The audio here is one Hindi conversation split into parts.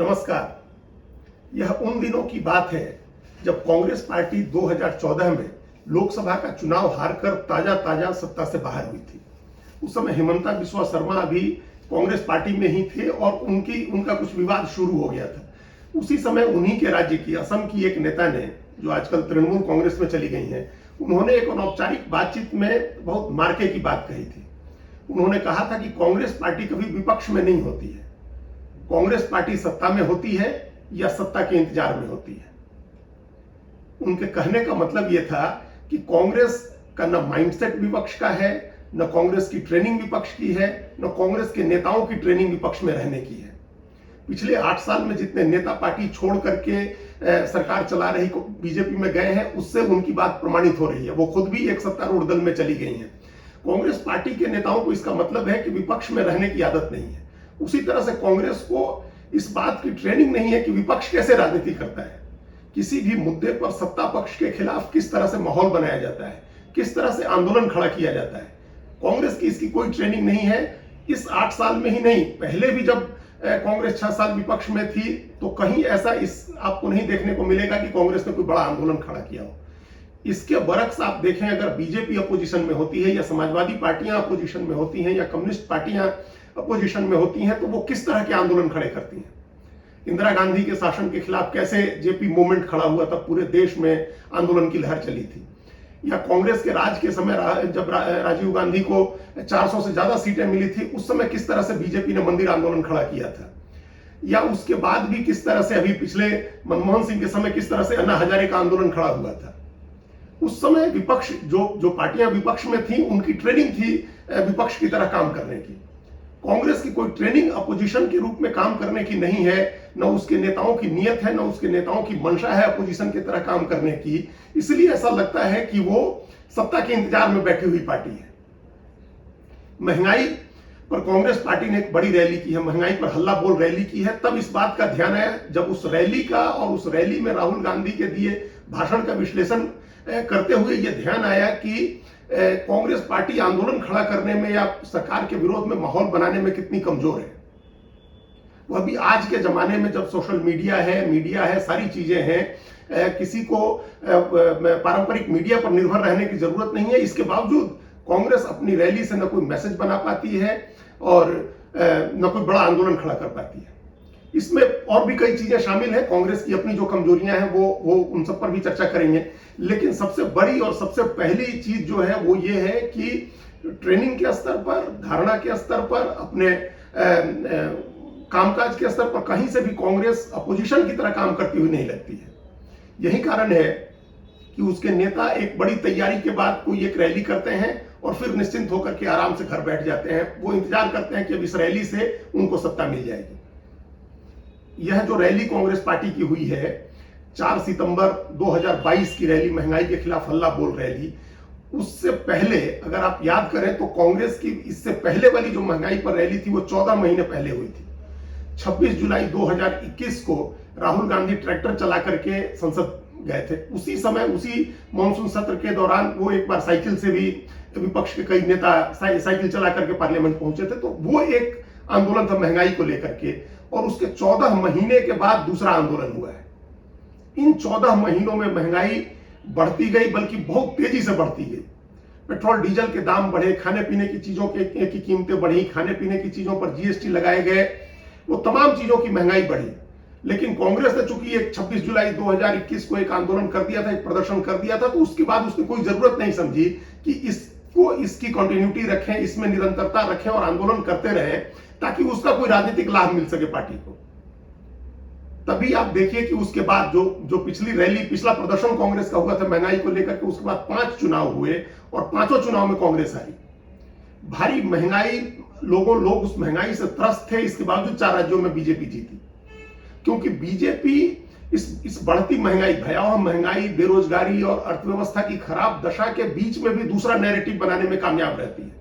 नमस्कार। यह उन दिनों की बात है जब कांग्रेस पार्टी 2014 में लोकसभा का चुनाव हारकर ताजा सत्ता से बाहर हुई थी। उस समय हिमंता बिस्वा शर्मा अभी कांग्रेस पार्टी में ही थे और उनका कुछ विवाद शुरू हो गया था। उसी समय उन्हीं के राज्य की असम की एक नेता ने, जो आजकल तृणमूल कांग्रेस में चली गई हैं, उन्होंने एक अनौपचारिक बातचीत में बहुत मार्के की बात कही थी। उन्होंने कहा था कि कांग्रेस पार्टी कभी विपक्ष में नहीं होती है, कांग्रेस पार्टी सत्ता में होती है या सत्ता के इंतजार में होती है। उनके कहने का मतलब यह था कि कांग्रेस का न माइंडसेट विपक्ष का है, न कांग्रेस की ट्रेनिंग विपक्ष की है, न कांग्रेस के नेताओं की ट्रेनिंग विपक्ष में रहने की है। पिछले 8 साल में जितने नेता पार्टी छोड़ करके सरकार चला रही बीजेपी में गए हैं, उससे उनकी बात प्रमाणित हो रही है। वो खुद भी एक सत्तारूढ़ दल में चली गई हैं। कांग्रेस पार्टी के नेताओं को इसका मतलब है कि विपक्ष में रहने की आदत नहीं है। उसी तरह से कांग्रेस को इस बात की ट्रेनिंग नहीं है कि विपक्ष कैसे राजनीति करता है, किसी भी मुद्दे पर सत्ता पक्ष के खिलाफ किस तरह से माहौल बनाया जाता है, किस तरह से आंदोलन खड़ा किया जाता है। कांग्रेस की इसकी कोई ट्रेनिंग नहीं है। इस 8 साल में ही नहीं, पहले भी जब कांग्रेस 6 साल विपक्ष में थी तो कहीं ऐसा आपको नहीं देखने को मिलेगा कि कांग्रेस ने कोई बड़ा आंदोलन खड़ा किया हो। इसके बरक्स आप देखें, अगर बीजेपी अपोजिशन में होती है या समाजवादी पार्टियां अपोजिशन में होती हैं या कम्युनिस्ट पार्टियां अपोजिशन में होती हैं, तो वो किस तरह के आंदोलन खड़े करती हैं। इंदिरा गांधी के शासन के खिलाफ कैसे जेपी मूवमेंट खड़ा हुआ था, पूरे देश में आंदोलन की लहर चली थी। या कांग्रेस के राज के समय जब राजीव गांधी को 400 से ज्यादा सीटें मिली थी, उस समय किस तरह से बीजेपी ने मंदिर आंदोलन खड़ा किया था। या उसके बाद भी किस तरह से, अभी पिछले मनमोहन सिंह के समय किस तरह से अन्ना हजारे का आंदोलन खड़ा हुआ था। उस समय विपक्ष, जो पार्टियां विपक्ष में थी, उनकी ट्रेनिंग थी विपक्ष की तरह काम करने की। कांग्रेस की कोई ट्रेनिंग अपोजिशन के रूप में काम करने की नहीं है, न उसके नेताओं की नीयत है, न उसके नेताओं की मंशा है अपोजिशन की तरह काम करने की। इसलिए ऐसा लगता है कि वो सत्ता के इंतजार में बैठी हुई पार्टी है। महंगाई पर कांग्रेस पार्टी ने एक बड़ी रैली की है, महंगाई पर हल्ला बोल रैली की है। तब इस बात का ध्यान आया जब उस रैली का और उस रैली में राहुल गांधी के दिए भाषण का विश्लेषण करते हुए यह ध्यान आया कि कांग्रेस पार्टी आंदोलन खड़ा करने में या सरकार के विरोध में माहौल बनाने में कितनी कमजोर है। वह भी आज के जमाने में जब सोशल मीडिया है, सारी चीजें हैं, किसी को पारंपरिक मीडिया पर निर्भर रहने की जरूरत नहीं है। इसके बावजूद कांग्रेस अपनी रैली से न कोई मैसेज बना पाती है और न कोई बड़ा आंदोलन खड़ा कर पाती है। इसमें और भी कई चीजें शामिल हैं। कांग्रेस की अपनी जो कमजोरियां हैं वो उन सब पर भी चर्चा करेंगे। लेकिन सबसे बड़ी और सबसे पहली चीज जो है वो ये है कि ट्रेनिंग के स्तर पर, धारणा के स्तर पर, अपने कामकाज के स्तर पर कहीं से भी कांग्रेस अपोजिशन की तरह काम करती हुई नहीं लगती है। यही कारण है कि उसके नेता एक बड़ी तैयारी के बाद कोई एक रैली करते हैं और फिर निश्चिंत होकर के आराम से घर बैठ जाते हैं। वो इंतजार करते हैं कि अब इस रैली से उनको सत्ता मिल जाएगी। यह जो रैली कांग्रेस पार्टी की हुई है, 4 सितंबर 2022 की रैली, महंगाई के खिलाफ हल्ला बोल रैली, उससे पहले अगर आप याद करें तो कांग्रेस की इससे पहले वाली जो महंगाई पर रैली थी वो 14 महीने पहले हुई थी। 26 जुलाई 2021 को राहुल गांधी ट्रैक्टर चला करके संसद गए थे। उसी समय, उसी मानसून सत्र के दौरान वो एक बार साइकिल से भी, विपक्ष के कई नेता साइकिल चला करके पार्लियामेंट पहुंचे थे। तो वो एक आंदोलन था महंगाई को लेकर के, और उसके 14 महीने के बाद दूसरा आंदोलन हुआ है। इन 14 महीनों में महंगाई बढ़ती गई, बल्कि बहुत तेजी से बढ़ती गई। पेट्रोल डीजल के दाम बढ़े, खाने पीने की चीजों की कीमतें बढ़ी, खाने पीने की चीजों पर जीएसटी लगाए गए, वो तमाम चीजों की महंगाई बढ़ी। लेकिन कांग्रेस ने चूंकि एक 26 जुलाई 2021 को एक आंदोलन कर दिया था, एक प्रदर्शन कर दिया था, तो उसके बाद उसने कोई जरूरत नहीं समझी कि इसकी कंटिन्यूटी रखें, इसमें निरंतरता रखें और आंदोलन करते रहें ताकि उसका कोई राजनीतिक लाभ मिल सके पार्टी को। तभी आप देखिए कि उसके बाद जो पिछली रैली, पिछला प्रदर्शन कांग्रेस का हुआ था महंगाई को लेकर के, उसके बाद 5 चुनाव हुए और 5 चुनाव में कांग्रेस हारी। भारी महंगाई, लोग उस महंगाई से त्रस्त थे। इसके बावजूद 4 राज्यों में बीजेपी जीती, क्योंकि बीजेपी इस बढ़ती महंगाई, भयावह महंगाई, बेरोजगारी और अर्थव्यवस्था की खराब दशा के बीच में भी दूसरा नैरेटिव बनाने में कामयाब रहती है।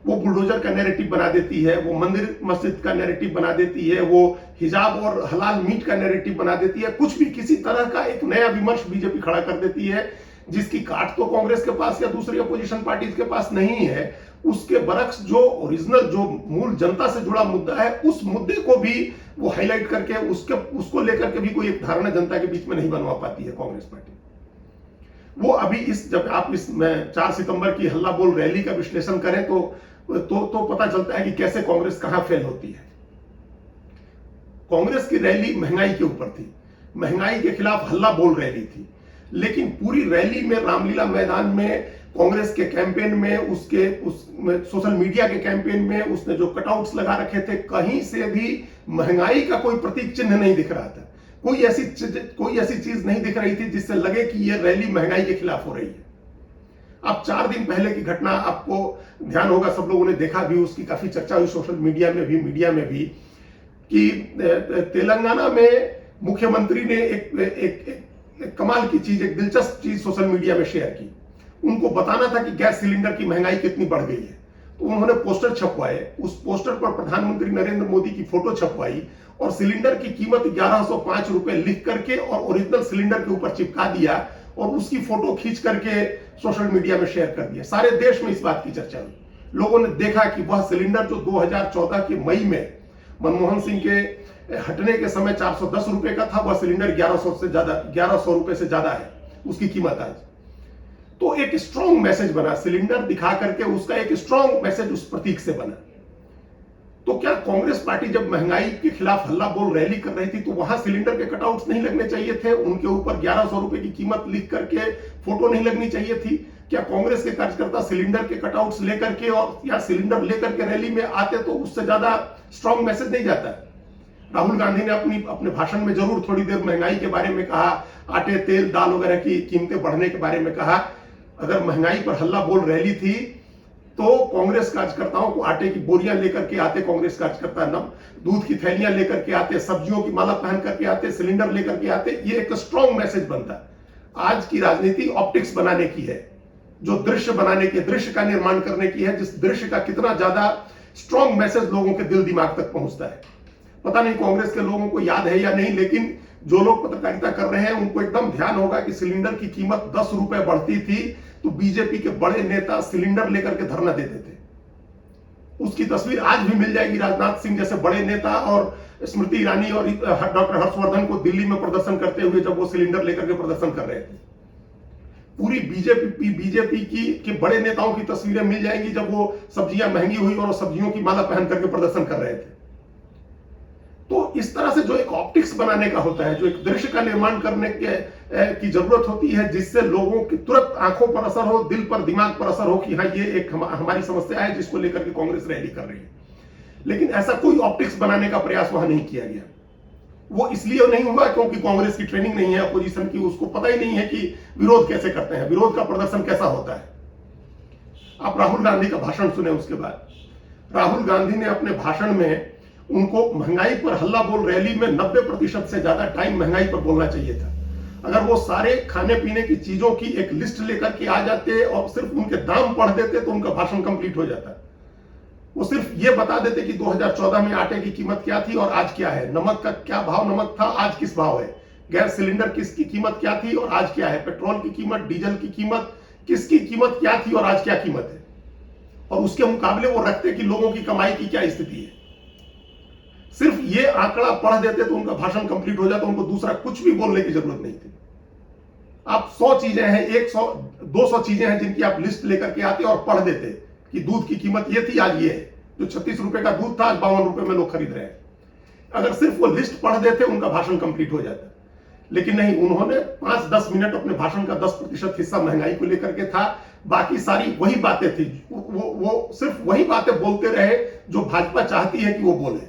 वो बुलडोजर का नैरेटिव बना देती है, वो मंदिर मस्जिद का नैरेटिव बना देती है, वो हिजाब और हलाल मीट का नैरेटिव बना देती है। कुछ भी, किसी तरह का एक नया विमर्श बीजेपी खड़ा कर देती है, जिसकी काट तो कांग्रेस के पास या दूसरी अपोजिशन पार्टीज के पास नहीं है। उसके बरक्स जो ओरिजिनल जो मूल जनता से जुड़ा मुद्दा है, उस मुद्दे को भी वो हाईलाइट करके उसको लेकर के भी कोई एक धारणा जनता के बीच में नहीं बनवा पाती है कांग्रेस पार्टी। वो अभी जब आप इस 4 सितंबर की हल्ला बोल रैली का विश्लेषण करें तो पता चलता है कि कैसे कांग्रेस कहां फेल होती है। कांग्रेस की रैली महंगाई के ऊपर थी, महंगाई के खिलाफ हल्ला बोल रैली थी, लेकिन पूरी रैली में रामलीला मैदान में कांग्रेस के कैंपेन में सोशल मीडिया के कैंपेन में उसने जो कटआउट्स लगा रखे थे, कहीं से भी महंगाई का कोई प्रतीक चिन्ह नहीं दिख रहा था। कोई ऐसी चीज नहीं दिख रही थी जिससे लगे कि यह रैली महंगाई के खिलाफ हो रही है। अब 4 दिन पहले की घटना आपको ध्यान होगा, सब लोगों ने देखा भी, उसकी काफी चर्चा हुई सोशल मीडिया में भी, मीडिया में भी, कि तेलंगाना में मुख्यमंत्री ने एक कमाल की चीज, एक दिलचस्प चीज सोशल मीडिया में शेयर की। उनको बताना था कि गैस सिलेंडर की महंगाई कितनी बढ़ गई है, तो उन्होंने पोस्टर छपवाए। उस पोस्टर पर प्रधानमंत्री नरेंद्र मोदी की फोटो छपवाई और सिलेंडर की कीमत 1105 रुपए लिख करके और ओरिजिनल सिलेंडर के ऊपर चिपका दिया और उसकी फोटो खींच करके सोशल मीडिया में शेयर कर दिया। सारे देश में इस बात की चर्चा हुई। लोगों ने देखा कि वह सिलेंडर जो 2014 के मई में मनमोहन सिंह के हटने के समय 410 रुपए का था, वह सिलेंडर 1100 रुपए से ज्यादा है उसकी कीमत आज। तो एक स्ट्रॉन्ग मैसेज बना, सिलेंडर दिखा करके उसका एक स्ट्रॉन्ग मैसेज उस प्रतीक से बना। तो क्या कांग्रेस पार्टी जब महंगाई के खिलाफ हल्ला बोल रैली कर रही थी तो वहां सिलेंडर के कटआउट्स नहीं लगने चाहिए थे? उनके ऊपर 1100 रुपए की कीमत लिख करके फोटो नहीं लगनी चाहिए थी? क्या कांग्रेस के कार्यकर्ता सिलेंडर के कटआउट्स लेकर के और या सिलेंडर लेकर के रैली में आते तो उससे ज्यादा स्ट्रॉन्ग मैसेज नहीं जाता? राहुल गांधी ने अपने भाषण में जरूर थोड़ी देर महंगाई के बारे में कहा, आटे तेल दाल वगैरह की कीमतें बढ़ने के बारे में कहा। अगर महंगाई पर हल्ला बोल रैली थी तो कांग्रेस कार्यकर्ताओं को आटे की बोरियां लेकर के आते, कांग्रेस कार्यकर्ता दूध की थैलियां लेकर के आते, सब्जियों की माला पहन करके आते, सिलेंडर लेकर के आते, ये एक स्ट्रॉन्ग मैसेज बनता। आज की राजनीति ऑप्टिक्स बनाने की है, जो दृश्य बनाने के, दृश्य का निर्माण करने की है, जिस दृश्य का कितना ज्यादा स्ट्रॉन्ग मैसेज लोगों के दिल दिमाग तक पहुंचता है। पता नहीं कांग्रेस के लोगों को याद है या नहीं, लेकिन जो लोग पत्रकारिता कर रहे हैं उनको एकदम ध्यान होगा कि सिलेंडर की कीमत 10 रुपए बढ़ती थी तो बीजेपी के बड़े नेता सिलेंडर लेकर के धरना देते थे। उसकी तस्वीर आज भी मिल जाएगी। राजनाथ सिंह जैसे बड़े नेता और स्मृति ईरानी और डॉक्टर हर्षवर्धन को दिल्ली में प्रदर्शन करते हुए जब वो सिलेंडर लेकर के प्रदर्शन कर रहे थे। पूरी बीजेपी के बड़े नेताओं की तस्वीरें मिल जाएंगी जब वो सब्जियां महंगी हुई और सब्जियों की माला पहन करके प्रदर्शन कर रहे थे। तो इस तरह से जो एक ऑप्टिक्स बनाने का होता है, जो एक दृश्य का निर्माण करने की जरूरत होती है, जिससे लोगों की तुरंत आंखों पर असर हो, दिल पर, दिमाग पर असर हो कि हाँ ये एक हमारी समस्या है जिसको लेकर के कांग्रेस रैली कर रही है। लेकिन ऐसा कोई ऑप्टिक्स बनाने का प्रयास वहां नहीं किया गया। वो इसलिए नहीं हुआ क्योंकि कांग्रेस की ट्रेनिंग नहीं है अपोजिशन की, उसको पता ही नहीं है कि विरोध कैसे करते हैं, विरोध का प्रदर्शन कैसा होता है। आप राहुल गांधी का भाषण सुने, उसके बाद राहुल गांधी ने अपने भाषण में उनको महंगाई पर हल्ला बोल रैली में 90% से ज्यादा टाइम महंगाई पर बोलना चाहिए था। अगर वो सारे खाने पीने की चीजों की एक लिस्ट लेकर के आ जाते और सिर्फ उनके दाम पढ़ देते तो उनका भाषण कंप्लीट हो जाता। वो सिर्फ ये बता देते कि 2014 में आटे की कीमत क्या थी और आज क्या है, नमक का क्या भाव नमक था, आज किस भाव है, गैस सिलेंडर किसकी कीमत क्या थी और आज क्या है, पेट्रोल की कीमत, डीजल की कीमत, किसकी कीमत क्या थी और आज क्या कीमत है। और उसके मुकाबले वो रखते कि लोगों की कमाई की क्या स्थिति है। सिर्फ ये आंकड़ा पढ़ देते तो उनका भाषण कंप्लीट हो जाता, उनको दूसरा कुछ भी बोलने की जरूरत नहीं थी। आप 100 चीजें हैं, 100-200 चीजें हैं जिनकी आप लिस्ट लेकर के आते और पढ़ देते कि दूध की कीमत ये थी, आज ये है। जो 36 रुपए का दूध था आज 52 रुपए में लोग खरीद रहे हैं। अगर सिर्फ वो लिस्ट पढ़ देते उनका भाषण कंप्लीट हो जाता। लेकिन नहीं, उन्होंने 5-10 मिनट अपने भाषण का 10% हिस्सा महंगाई को लेकर के था, बाकी सारी वही बातें थी। वो सिर्फ वही बातें बोलते रहे जो भाजपा चाहती है कि वो बोले।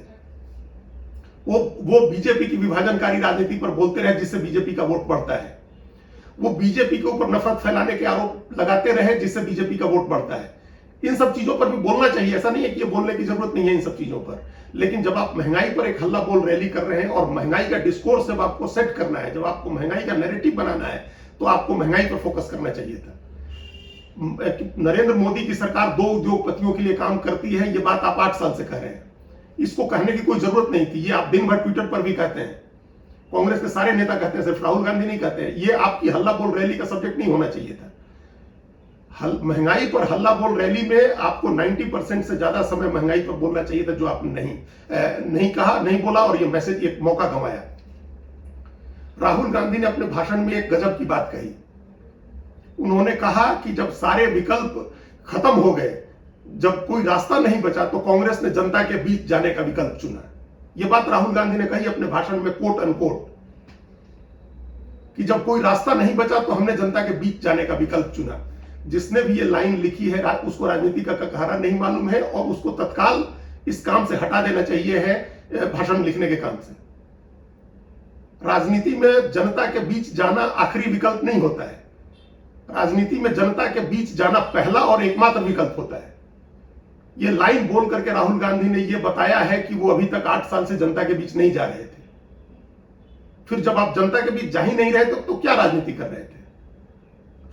वो बीजेपी की विभाजनकारी राजनीति पर बोलते रहे जिससे बीजेपी का वोट बढ़ता है। वो बीजेपी के ऊपर नफरत फैलाने के आरोप लगाते रहे जिससे बीजेपी का वोट बढ़ता है। इन सब चीजों पर भी बोलना चाहिए, ऐसा नहीं है कि ये बोलने की जरूरत नहीं है इन सब चीजों पर। लेकिन जब आप महंगाई पर एक हल्ला बोल रैली कर रहे हैं और महंगाई का डिस्कोर्स जब आपको सेट करना है, जब आपको महंगाई का नैरेटिव बनाना है, तो आपको महंगाई पर फोकस करना चाहिए था। नरेंद्र मोदी की सरकार 2 उद्योगपतियों के लिए काम करती है, ये बात आप 8 साल से कह रहे हैं। इसको कहने की कोई जरूरत नहीं थी। ये आप दिन भर ट्विटर पर भी कहते हैं, कांग्रेस के सारे नेता कहते हैं, सिर्फ राहुल गांधी नहीं कहते हैं। ये आपकी हल्ला बोल रैली का सब्जेक्ट नहीं होना चाहिए था। महंगाई पर हल्ला बोल रैली में आपको 90% से ज्यादा समय महंगाई पर बोलना चाहिए था, जो आपने नहीं कहा, नहीं बोला, और ये मैसेज, एक मौका गंवाया। राहुल गांधी ने अपने भाषण में एक गजब की बात कही। उन्होंने कहा कि जब सारे विकल्प खत्म हो गए, जब कोई रास्ता नहीं बचा, तो कांग्रेस ने जनता के बीच जाने का विकल्प चुना। यह बात राहुल गांधी ने कही अपने भाषण में, कोट अनकोट, कि जब कोई रास्ता नहीं बचा तो हमने जनता के बीच जाने का विकल्प चुना। जिसने भी ये लाइन लिखी है उसको राजनीति का ककहरा नहीं मालूम है, और उसको तत्काल इस काम से हटा देना चाहिए है, भाषण लिखने के काम से। राजनीति में जनता के बीच जाना आखिरी विकल्प नहीं होता है। राजनीति में जनता के बीच जाना पहला और एकमात्र विकल्प होता है। यह लाइन बोल करके राहुल गांधी ने यह बताया है कि वो अभी तक 8 साल से जनता के बीच नहीं जा रहे थे। फिर जब आप जनता के बीच जा ही नहीं रहे तो क्या राजनीति कर रहे थे?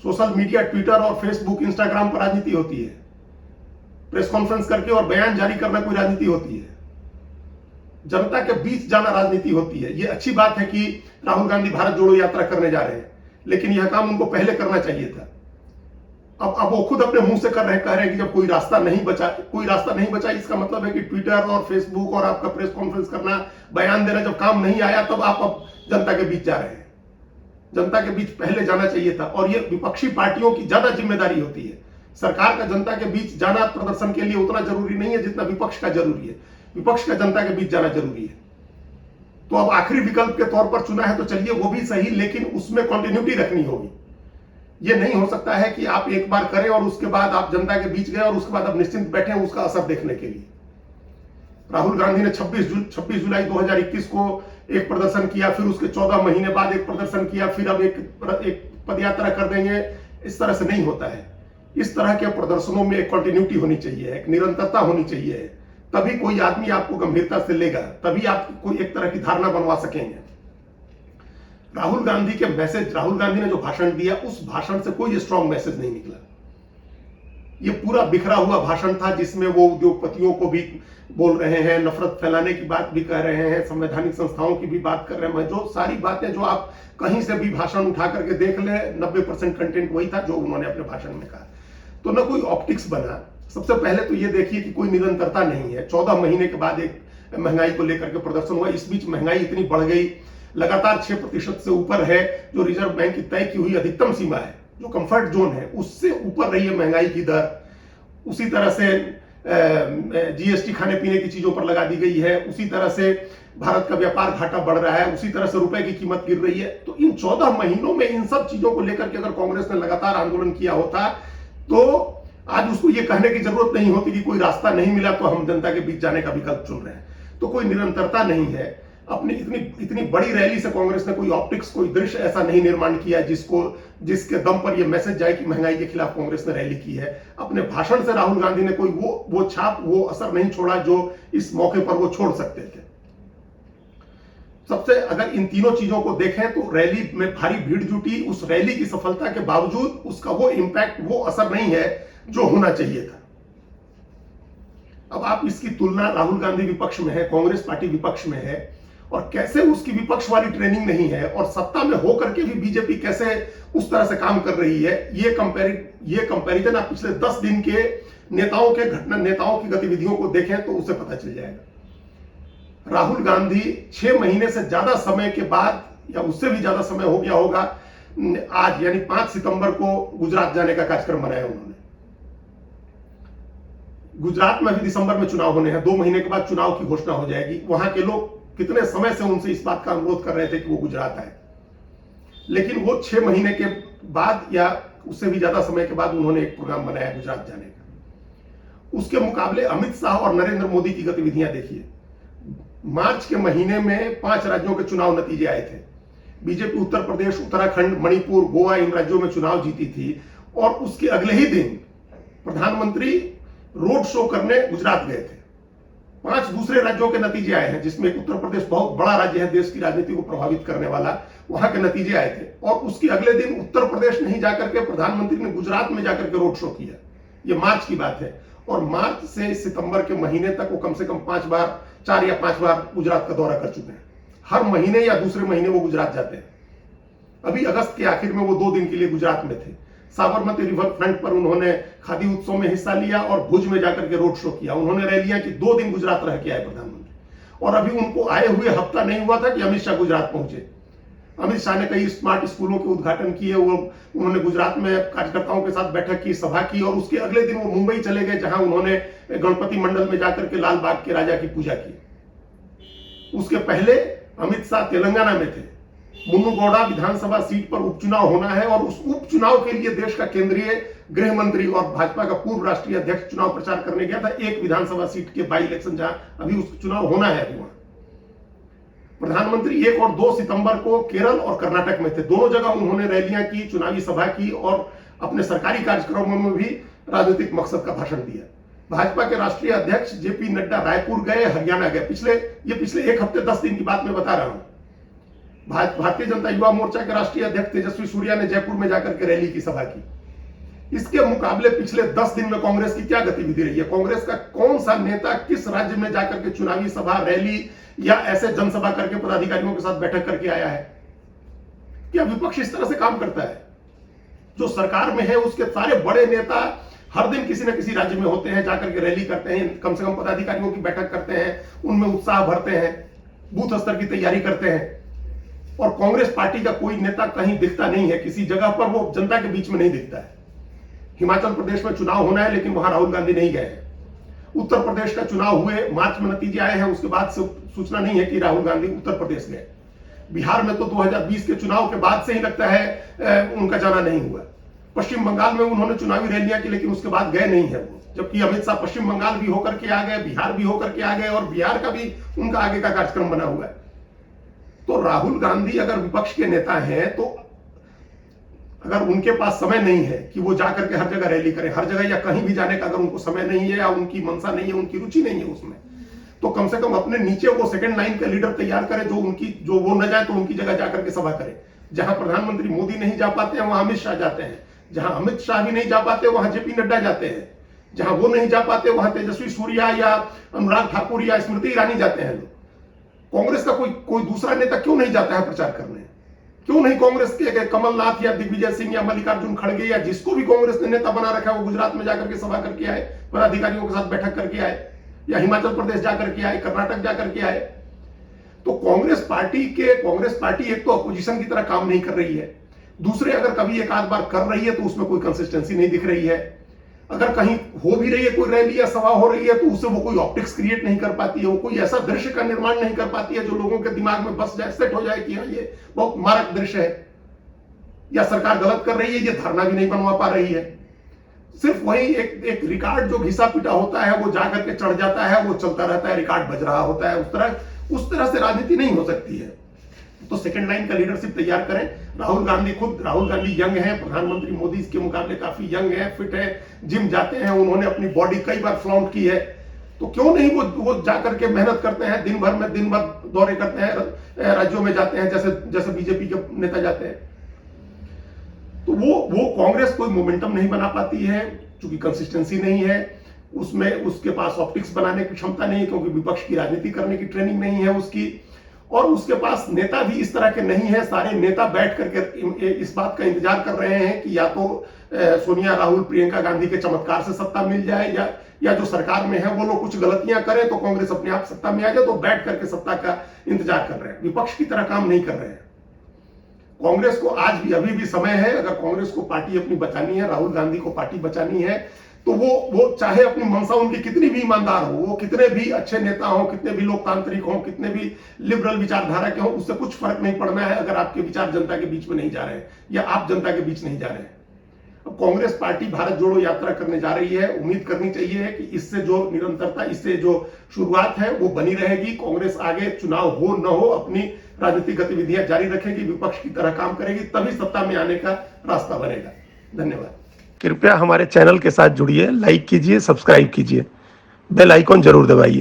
सोशल मीडिया, ट्विटर और फेसबुक, इंस्टाग्राम पर राजनीति होती है। प्रेस कॉन्फ्रेंस करके और बयान जारी करना कोई राजनीति होती है? जनता के बीच जाना राजनीति होती है। यह अच्छी बात है कि राहुल गांधी भारत जोड़ो यात्रा करने जा रहे हैं, लेकिन यह काम उनको पहले करना चाहिए था। अब वो खुद अपने मुंह से कह रहे हैं कि जब कोई रास्ता नहीं बचा, इसका मतलब है कि ट्विटर और फेसबुक और आपका प्रेस कॉन्फ्रेंस करना, बयान देना, जब काम नहीं आया तब आप अब जनता के बीच जा रहे हैं। जनता के बीच पहले जाना चाहिए था, और ये विपक्षी पार्टियों की ज्यादा जिम्मेदारी होती है। सरकार का जनता के बीच जाना प्रदर्शन के लिए उतना जरूरी नहीं है जितना विपक्ष का जरूरी है। विपक्ष का जनता के बीच जाना जरूरी है। तो अब आखिरी विकल्प के तौर पर चुना है तो चलिए वो भी सही, लेकिन उसमें कंटिन्यूटी रखनी होगी। ये नहीं हो सकता है कि आप एक बार करें और उसके बाद आप जनता के बीच गए और उसके बाद आप निश्चिंत बैठे उसका असर देखने के लिए। राहुल गांधी ने 26 जुलाई 2021 को एक प्रदर्शन किया, फिर उसके 14 महीने बाद एक प्रदर्शन किया, फिर अब एक पदयात्रा कर देंगे। इस तरह से नहीं होता है। इस तरह के प्रदर्शनों में एक कंटिन्यूटी होनी चाहिए, एक निरंतरता होनी चाहिए। तभी कोई आदमी आपको गंभीरता से लेगा, तभी आप कोई एक तरह की धारणा बनवा सकेंगे। राहुल गांधी ने जो भाषण दिया, उस भाषण से कोई स्ट्रॉन्ग मैसेज नहीं निकला। ये पूरा बिखरा हुआ भाषण था, जिसमें वो उद्योगपतियों को भी बोल रहे हैं, नफरत फैलाने की बात भी कर रहे हैं, संवैधानिक संस्थाओं की भी बात कर रहे हैं। जो सारी बातें जो आप कहीं से भी भाषण उठा करके देख ले, 90% कंटेंट वही था जो उन्होंने अपने भाषण में कहा। तो न कोई ऑप्टिक्स बना। सबसे पहले तो ये देखिए कि कोई निरंतरता नहीं है। 14 महीने के बाद एक महंगाई को लेकर के प्रदर्शन हुआ। इस बीच महंगाई इतनी बढ़ गई, लगातार 6% से ऊपर है, जो रिजर्व बैंक की तय की हुई अधिकतम सीमा है, जो कंफर्ट जोन है, उससे ऊपर रही है महंगाई की दर। उसी तरह से जीएसटी खाने पीने की चीजों पर लगा दी गई है। उसी तरह से भारत का व्यापार घाटा बढ़ रहा है। उसी तरह से रुपए की कीमत गिर रही है। तो इन 14 महीनों में इन सब चीजों को लेकर के अगर कांग्रेस ने लगातार आंदोलन किया होता तो आज उसको ये कहने की जरूरत नहीं होती कि कोई रास्ता नहीं मिला तो हम जनता के बीच जाने का विकल्प चुन रहे हैं। तो कोई निरंतरता नहीं है। अपनी इतनी बड़ी रैली से कांग्रेस ने कोई ऑप्टिक्स, कोई दृश्य ऐसा नहीं निर्माण किया जिसके दम पर यह मैसेज जाए कि महंगाई के खिलाफ कांग्रेस ने रैली की है। अपने भाषण से राहुल गांधी ने कोई वो छाप, वो असर नहीं छोड़ा जो इस मौके पर वो छोड़ सकते थे। सबसे अगर इन तीनों चीजों को देखें तो रैली में भारी भीड़ जुटी, उस रैली की सफलता के बावजूद उसका वो इंपैक्ट, वो असर नहीं है जो होना चाहिए था। अब आप इसकी तुलना, राहुल गांधी विपक्ष में है, कांग्रेस पार्टी विपक्ष में है, और कैसे उसकी विपक्ष वाली ट्रेनिंग नहीं है, और सत्ता में होकर के भी बीजेपी कैसे उस तरह से काम कर रही है, ये कंपैरिजन आप पिछले 10 दिन के नेताओं की गतिविधियों को देखें तो उसे पता चल जाएगा। राहुल गांधी 6 महीने से ज्यादा समय के बाद, या उससे भी ज्यादा समय हो गया होगा, आज यानी 5 सितंबर को गुजरात जाने का कार्यक्रम बनाया उन्होंने। गुजरात में भी दिसंबर में चुनाव होने हैं, 2 महीने के बाद चुनाव की घोषणा हो जाएगी। वहां के लोग कितने समय से उनसे इस बात का अनुरोध कर रहे थे कि वो गुजरात आए, लेकिन वो 6 महीने के बाद या उससे भी ज्यादा समय के बाद उन्होंने एक प्रोग्राम बनाया गुजरात जाने का। उसके मुकाबले अमित शाह और नरेंद्र मोदी की गतिविधियां देखिए। मार्च के महीने में 5 राज्यों के चुनाव नतीजे आए थे। बीजेपी उत्तर प्रदेश, उत्तराखंड, मणिपुर, गोवा, इन राज्यों में चुनाव जीती थी, और उसके अगले ही दिन प्रधानमंत्री रोड शो करने गुजरात गए थे। 5 दूसरे राज्यों के नतीजे आए हैं, जिसमें उत्तर प्रदेश बहुत बड़ा राज्य है, देश की राजनीति को प्रभावित करने वाला, वहां के नतीजे आए थे। और उसके अगले दिन उत्तर प्रदेश नहीं जाकर के प्रधानमंत्री ने गुजरात में जाकर के रोड शो किया। यह मार्च की बात है, और मार्च से सितंबर के महीने तक वो कम से कम 4 या 5 बार गुजरात का दौरा कर चुके हैं। हर महीने या दूसरे महीने वो गुजरात जाते हैं। अभी अगस्त के आखिर में वो 2 दिन के लिए गुजरात में थे। साबरमती रिवर फ्रंट पर उन्होंने खादी उत्सव में हिस्सा लिया और भुज में जाकर के रोड शो किया। उन्होंने रैलियां की, 2 दिन गुजरात रह के आए प्रधानमंत्री। और अभी उनको आए हुए हफ्ता नहीं हुआ था कि अमित शाह गुजरात पहुंचे। अमित शाह ने कई स्मार्ट स्कूलों के उद्घाटन किए, उन्होंने गुजरात में कार्यकर्ताओं के साथ बैठक की, सभा की, और उसके अगले दिन वो मुंबई चले गए, जहां उन्होंने गणपति मंडल में जाकर के लाल बाग के राजा की पूजा की। उसके पहले अमित शाह तेलंगाना में थे। मुन्नुगौड़ा विधानसभा सीट पर उपचुनाव होना है और उस उपचुनाव के लिए देश का केंद्रीय गृह मंत्री और भाजपा का पूर्व राष्ट्रीय अध्यक्ष चुनाव प्रचार करने गया था, एक विधानसभा सीट के बाई इलेक्शन जहां अभी उसका चुनाव होना है। अभी वहां प्रधानमंत्री 1 और 2 सितंबर को केरल और कर्नाटक में थे। दोनों जगह उन्होंने रैलियां की, चुनावी सभा की और अपने सरकारी कार्यक्रमों में भी राजनीतिक मकसद का भाषण दिया। भाजपा के राष्ट्रीय अध्यक्ष जेपी नड्डा रायपुर गए, हरियाणा गए। पिछले 1 हफ्ते 10 दिन की बात मैं बता रहा हूं। भारतीय जनता युवा मोर्चा के राष्ट्रीय अध्यक्ष तेजस्वी सूर्या ने जयपुर में जाकर के रैली की, सभा की। इसके मुकाबले पिछले 10 दिन में कांग्रेस की क्या गतिविधि रही है? कांग्रेस का कौन सा नेता किस राज्य में जाकर के चुनावी सभा, रैली या ऐसे जनसभा करके पदाधिकारियों के साथ बैठक करके आया है? क्या विपक्ष इस तरह से काम करता है? जो सरकार में है उसके सारे बड़े नेता हर दिन किसी न किसी राज्य में होते हैं, जाकर के रैली करते हैं, कम से कम पदाधिकारियों की बैठक करते हैं, उनमें उत्साह भरते हैं, बूथ स्तर की तैयारी करते हैं। और कांग्रेस पार्टी का कोई नेता कहीं दिखता नहीं है, किसी जगह पर वो जनता के बीच में नहीं दिखता है। हिमाचल प्रदेश में चुनाव होना है लेकिन वहां राहुल गांधी नहीं गए। उत्तर प्रदेश का चुनाव हुए, मार्च में नतीजे आए हैं, उसके बाद से सूचना नहीं है कि राहुल गांधी उत्तर प्रदेश गए। बिहार में तो 2020 के चुनाव के बाद से ही लगता है उनका जाना नहीं हुआ। पश्चिम बंगाल में उन्होंने चुनावी रैलियां की लेकिन उसके बाद गए नहीं है वो, जबकि अमित शाह पश्चिम बंगाल भी होकर के आ गए, बिहार भी होकर के आ गए और बिहार का भी उनका आगे का कार्यक्रम बना हुआ है। तो राहुल गांधी अगर विपक्ष के नेता हैं तो अगर उनके पास समय नहीं है कि वो जाकर के हर जगह रैली करें, हर जगह या कहीं भी जाने का अगर उनको समय नहीं है या उनकी मंशा नहीं है, उनकी रुचि नहीं है उसमें, तो कम से कम अपने नीचे वो सेकंड लाइन का लीडर तैयार करे, जो वो न जाए तो उनकी जगह जाकर के सभा करे। जहां प्रधानमंत्री मोदी नहीं जा पाते हैं वहां अमित शाह जाते हैं, जहां अमित शाह भी नहीं जा पाते वहां जेपी नड्डा जाते हैं, जहां वो नहीं जा पाते वहां तेजस्वी सूर्या या अनुराग ठाकुर या स्मृति ईरानी जाते हैं लोग। कांग्रेस का कोई दूसरा नेता क्यों नहीं जाता है प्रचार करने? क्यों नहीं कांग्रेस के कमलनाथ या दिग्विजय सिंह या मल्लिकार्जुन खड़गे या जिसको भी कांग्रेस ने नेता बना रखा है वो गुजरात में जाकर के सभा करके आए, पदाधिकारियों के साथ बैठक करके आए, या हिमाचल प्रदेश जाकर के आए, कर्नाटक जाकर के आए? तो कांग्रेस पार्टी एक तो अपोजिशन की तरह काम नहीं कर रही है, दूसरे अगर कभी एक आध बार कर रही है तो उसमें कोई कंसिस्टेंसी नहीं दिख रही है। अगर कहीं हो भी रही है कोई रैली या सभा हो रही है तो उससे वो कोई ऑप्टिक्स क्रिएट नहीं कर पाती है, वो कोई ऐसा दृश्य का निर्माण नहीं कर पाती है जो लोगों के दिमाग में बस जाए, सेट हो जाए कि हाँ ये बहुत मारक दृश्य है, या सरकार गलत कर रही है, ये धारणा भी नहीं बनवा पा रही है। सिर्फ वही एक रिकॉर्ड जो घिसा पिटा होता है वो जाकर के चढ़ जाता है, वो चलता रहता है, रिकॉर्ड बज रहा होता है, उस तरह से राजनीति नहीं हो सकती है। तो सेकंड लाइन का लीडरशिप तैयार करें। राहुल गांधी यंग हैं, प्रधानमंत्री मोदी के मुकाबले काफी यंग है, फिट है, जिम जाते हैं, उन्होंने अपनी बॉडी कई बार फ्लॉन्ट की है, तो क्यों नहीं वो जाकर के मेहनत करते हैं, दिन भर दौरे करते हैं, राज्यों में जाते हैं जैसे बीजेपी के नेता जाते हैं। तो वो कांग्रेस कोई मोमेंटम नहीं बना पाती है क्योंकि कंसिस्टेंसी नहीं है उसमें, उसके पास ऑप्टिक्स बनाने की क्षमता नहीं है क्योंकि विपक्ष की राजनीति करने की ट्रेनिंग नहीं है उसकी, और उसके पास नेता भी इस तरह के नहीं है। सारे नेता बैठ करके इस बात का इंतजार कर रहे हैं कि या तो सोनिया, राहुल, प्रियंका गांधी के चमत्कार से सत्ता मिल जाए, या जो सरकार में है वो लोग कुछ गलतियां करें तो कांग्रेस अपने आप सत्ता में आ जाए, तो बैठ करके सत्ता का इंतजार कर रहे हैं, विपक्ष की तरह काम नहीं कर रहे हैं। कांग्रेस को आज भी, अभी भी समय है, अगर कांग्रेस को पार्टी अपनी बचानी है, राहुल गांधी को पार्टी बचानी है, तो वो चाहे अपनी मंशा उनकी कितनी भी ईमानदार हो, वो कितने भी अच्छे नेता हो, कितने भी लोकतांत्रिक हो, कितने भी लिबरल विचारधारा के हो, उससे कुछ फर्क नहीं पड़ना है अगर आपके विचार जनता के बीच में नहीं जा रहे हैं या आप जनता के बीच नहीं जा रहे हैं। अब कांग्रेस पार्टी भारत जोड़ो यात्रा करने जा रही है, उम्मीद करनी चाहिए कि इससे जो निरंतरता, इससे जो शुरुआत है वो बनी रहेगी। कांग्रेस आगे चुनाव हो न हो अपनी राजनीतिक गतिविधियां जारी रखेगी, विपक्ष की तरह काम करेगी, तभी सत्ता में आने का रास्ता बनेगा। धन्यवाद। कृपया हमारे चैनल के साथ जुड़िए, लाइक कीजिए, सब्सक्राइब कीजिए, बेल आइकॉन जरूर दबाइए।